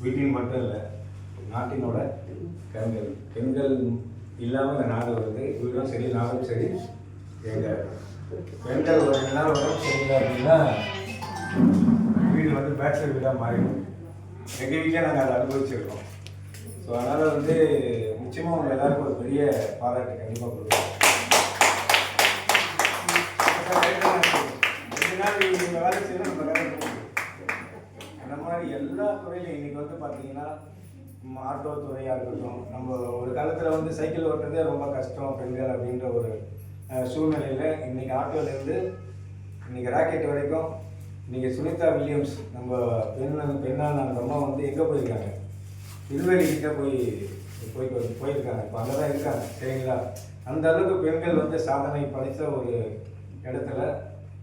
வீட்டில் மட்டும் இல்லை, நாட்டினோட பெண்கள் பெண்கள் இல்லாமல் இந்த நாடு வருது. வீடும் சரி, நாடும் சரி. எங்கள் பெண்கள் ஒரு 2 நாள் உடம்பு சரியில்லை அப்படின்னா வீடு வந்து பேச்சுலர் வீடாக மாறிடும். எங்கள் வீட்டில் நாங்கள் அதை அனுபவிச்சிருக்கோம். ஸோ அதனால் வந்து நிச்சயமாக உங்கள் எல்லாருக்கும் ஒரு பெரிய பாராட்டு கண்டிப்பாக கொடுக்குறோம். 2 நாள் நீங்கள் வேலை செய்யணும், நம்ம வேலை செய்யணும். அந்த மாதிரி எல்லா துறையிலும் இன்றைக்கி வந்து பார்த்தீங்கன்னா ஆட்டோ துறையாக இருக்கட்டும், நம்ம ஒரு காலத்தில் வந்து சைக்கிள் ஓட்டுறதே ரொம்ப கஷ்டம் பெண்கள் அப்படின்ற ஒரு சூழ்நிலையில் இன்றைக்கி ஆட்டோலேருந்து இன்றைக்கி ராக்கெட் வரைக்கும் இன்றைக்கி சுனிதா வில்லியம்ஸ் நம்ம பெண்ணான அந்த அம்மா வந்து எங்கே போயிருக்காங்க, வில்வெளிக்கிட்ட போயிருக்காங்க. இப்போ அங்கே தான் இருக்காங்க. சரிங்களா? அந்த அளவுக்கு பெண்கள் வந்து சாதனை படைத்த ஒரு இடத்துல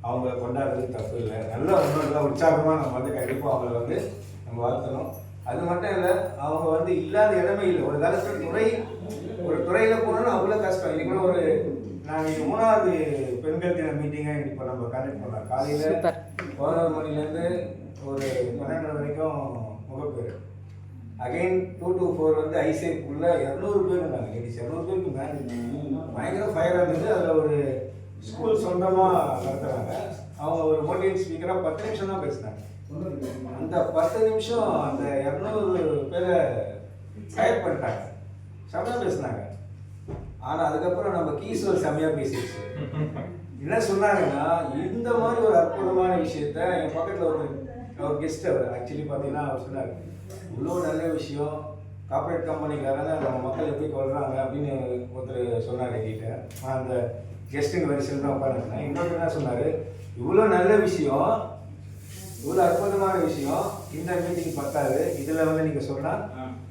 அவங்கள கொண்டாடுறது தப்பு இல்லை. நல்லா நல்லா உற்சாகமாக நம்ம வந்து கண்டிப்பாக அவங்கள வந்து நம்ம வாழ்த்தணும். அது மட்டும் இல்லை, அவங்க வந்து இல்லாத இடமே இல்லை. ஒரு காலத்தில் ஒரு துறையில் போகணும்னு அவ்வளோ கஷ்டம். இன்னைக்கு கூட ஒரு நாங்கள் 3வது பெண்கள் தின மீட்டிங்கை இப்போ நம்ம கண்டக்ட் பண்ணலாம். காலையில் 11 மணிலேருந்து ஒரு 12 வரைக்கும் முகப்பேர். அகைன் 2 to 4 வந்து ஐசேஃப்குள்ளே 200 பேர் இருந்தாங்க. லேடிஸ் 200 பேருக்கு மேலே பயங்கர ஃபயராக இருந்தது. அதில் ஒரு ஸ்கூல் சொந்தமாக நடத்துகிறாங்க. அவங்க ஒரு மோட்டிவேட் ஸ்பீக்கராக 10 நிமிஷம் தான் பேசினாங்க. அந்த 10 நிமிஷம் அந்த 200 பேரை ஃபயர் பண்ணிட்டாங்க. செம்மையாக பேசினாங்க. ஆனால் அதுக்கப்புறம் நம்ம கீஸ்வர் செம்மையாக பேசிடுச்சு. என்ன சொன்னாங்கன்னா, இந்த மாதிரி ஒரு அற்புதமான விஷயத்த என் பக்கத்தில் ஒரு கெஸ்ட் அவர் ஆக்சுவலி பார்த்தீங்கன்னா அவர் சொன்னார், இவ்வளோ நல்ல விஷயம் கார்பரேட் கம்பெனிக்காரங்க நம்ம மக்கள் எப்படி கொள்கிறாங்க அப்படின்னு ஒருத்தர் சொன்னார் என்கிட்ட. நான் அந்த கெஸ்ட்டுங்க வரிசையில் தான் உட்காந்துருந்தேன். இன்னொருத்தர் என்ன சொன்னார், இவ்வளோ நல்ல விஷயம், இவ்வளோ அற்புதமான விஷயம் இந்த மீட்டிங் பத்தாது, இதில் வந்து நீங்கள் சொன்னால்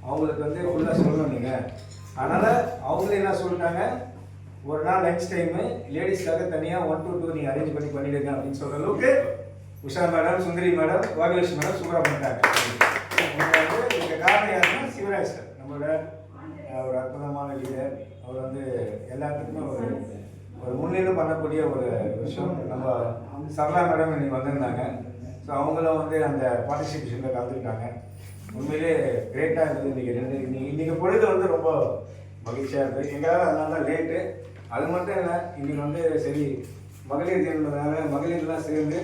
அவங்களுக்கு வந்து ஃபுல்லாக சொல்லணும் நீங்கள். அதனால் அவங்களே என்ன சொல்லிட்டாங்க, ஒரு நாள் லஞ்ச் டைமு லேடிஸ்க்காக தனியாக 1 to 2 நீங்கள் அரேஞ்ச் பண்ணிவிடுங்க அப்படின்னு சொல்கிற அளவுக்கு உஷா மேடம், சுந்தரி மேடம், வாகலட்சுமி மேடம் சூப்பராக பண்ணிட்டாங்க. இதுக்கு காரணம் யாருன்னா சிவராஜ் சார், நம்மளோட ஒரு அற்புதமான லீடர். அவர் வந்து எல்லாத்துக்குமே ஒரு முன்னிலை பண்ணக்கூடிய ஒரு விஷயம். நம்ம சரளா மேடம் இன்னைக்கு வந்திருந்தாங்க. ஸோ அவங்களும் வந்து அந்த பார்ட்டிசிபேஷனில் கலந்துக்கிட்டாங்க. உண்மையிலே கிரேட்டாக இருந்தது. இன்றைக்கி பொழுது வந்து ரொம்ப மகிழ்ச்சியாக இருக்குது. எங்களால் அதனால தான் லேட்டு. அது மட்டும் இல்லை, இன்றைக்கி வந்து சரி மகளிர் தினம்ன்றதுனால மகளிர்லாம் சேர்ந்து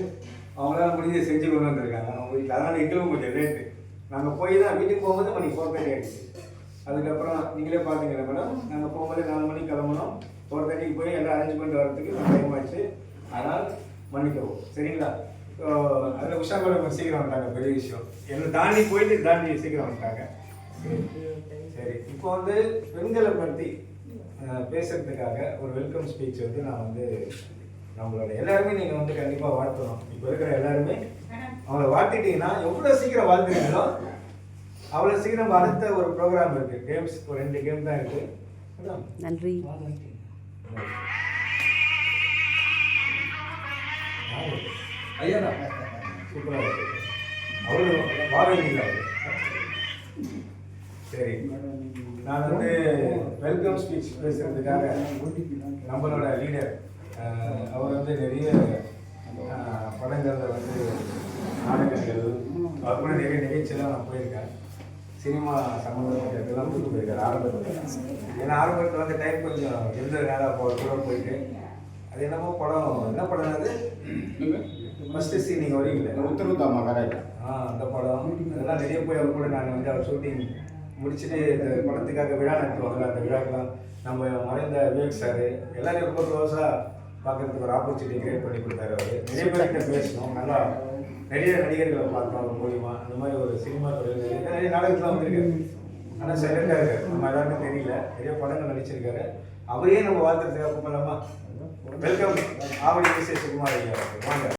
அவங்களால முடிஞ்சு செஞ்சு கொண்டு வந்திருக்காங்க அவங்க வீட்டில். அதனால் எங்களுக்கும் கொஞ்சம் லேட்டு. நாங்கள் போய் தான் வீட்டுக்கு போகும்போது மணி 4:30 ஆகிடுச்சு. அதுக்கப்புறம் நீங்களே பார்த்தீங்கன்னா மேடம், நாங்கள் போகும்போது 4 மணிக்கு கிளம்பணும். 4:30 போய் எல்லாம் அரேஞ்ச்மெண்ட் வரதுக்கு டைம் ஆச்சு. அதனால் மன்னிக்கவும். சரிங்களா? அதில் உஷா மேடம் சீக்கிரம் வந்துட்டாங்க. பெரிய விஷயம். என்னை தாண்டி சீக்கிரம் வந்துட்டாங்க. சரி, இப்போ வந்து பெண்களை பற்றி பேசுறதுக்காக ஒரு வெல்கம் ஸ்பீச் வந்து நான் வந்து நம்மளோட எல்லாருமே நீங்கள் வந்து கண்டிப்பாக வாழ்த்தணும். இப்போ இருக்கிற எல்லாருமே அவங்கள வாழ்த்திட்டீங்கன்னா எவ்வளோ சீக்கிரம் வாழ்த்துறீங்களோ அவ்வளோ சீக்கிரம் அடுத்த ஒரு ப்ரோக்ராம் இருக்குது. கேம்ஸ் ஒரு 2 கேம் தான் இருக்குது. நன்றி. ஐயா சூப்பராக இருக்கு. அவரு வாங்க. சரி, நான் வந்து வெல்கம் ஸ்பீச் பேசுகிறதுக்காக நம்மளோட லீடர் அவர் வந்து நிறைய படங்களில் வந்து நாடகங்கள், அவர் கூட நிறைய நிகழ்ச்சியெல்லாம் நான் போயிருக்கேன். சினிமா சம்மந்தப்பட்டதெல்லாம் கூட்டு போயிருக்காரு ஆரம்பத்தில். ஏன்னா ஆரம்பத்தில் வந்து டைம் கொஞ்சம் எந்த நேரம் கூட போயிட்டு அது என்னமோ படம், என்ன படம் அது ஃபஸ்ட்டு சீன் நீங்கள் வரீங்களே உத்தரவுத்தாமா கரெக்ட். அந்த படம் அதெல்லாம் நிறைய போய் அவர் கூட நான் வந்து அவர் ஷூட்டிங் முடிச்சுட்டு இந்த படத்துக்காக விழா நடத்துவாங்க. அந்த விழாக்கெல்லாம் நம்ம மறைந்த விவேக் சார் எல்லாரையும் ரொம்ப க்ளோஸாக பார்க்குறதுக்கு ஒரு ஆப்பர்ச்சுனிட்டி கிரியேட் பண்ணி கொடுத்தாரு. அவர் நிறைய பேர்கிட்ட பேசணும். நல்லா நிறைய நடிகர்களை பார்த்தோம் அவர் மூலிமா. அந்த மாதிரி ஒரு சினிமா துறையில் நிறைய நாடகத்துலாம் வந்திருக்காரு. ஆனால் சைலண்டாக இருக்காரு, நம்ம எல்லாருமே தெரியல. நிறைய படங்கள் நடிச்சிருக்காரு. அவரையே நம்ம வாழ்த்துறதுக்காக கூப்பிடலாமா? வெல்கம் ஆவடி விசேஷகுமார் ஐயா. வாங்க.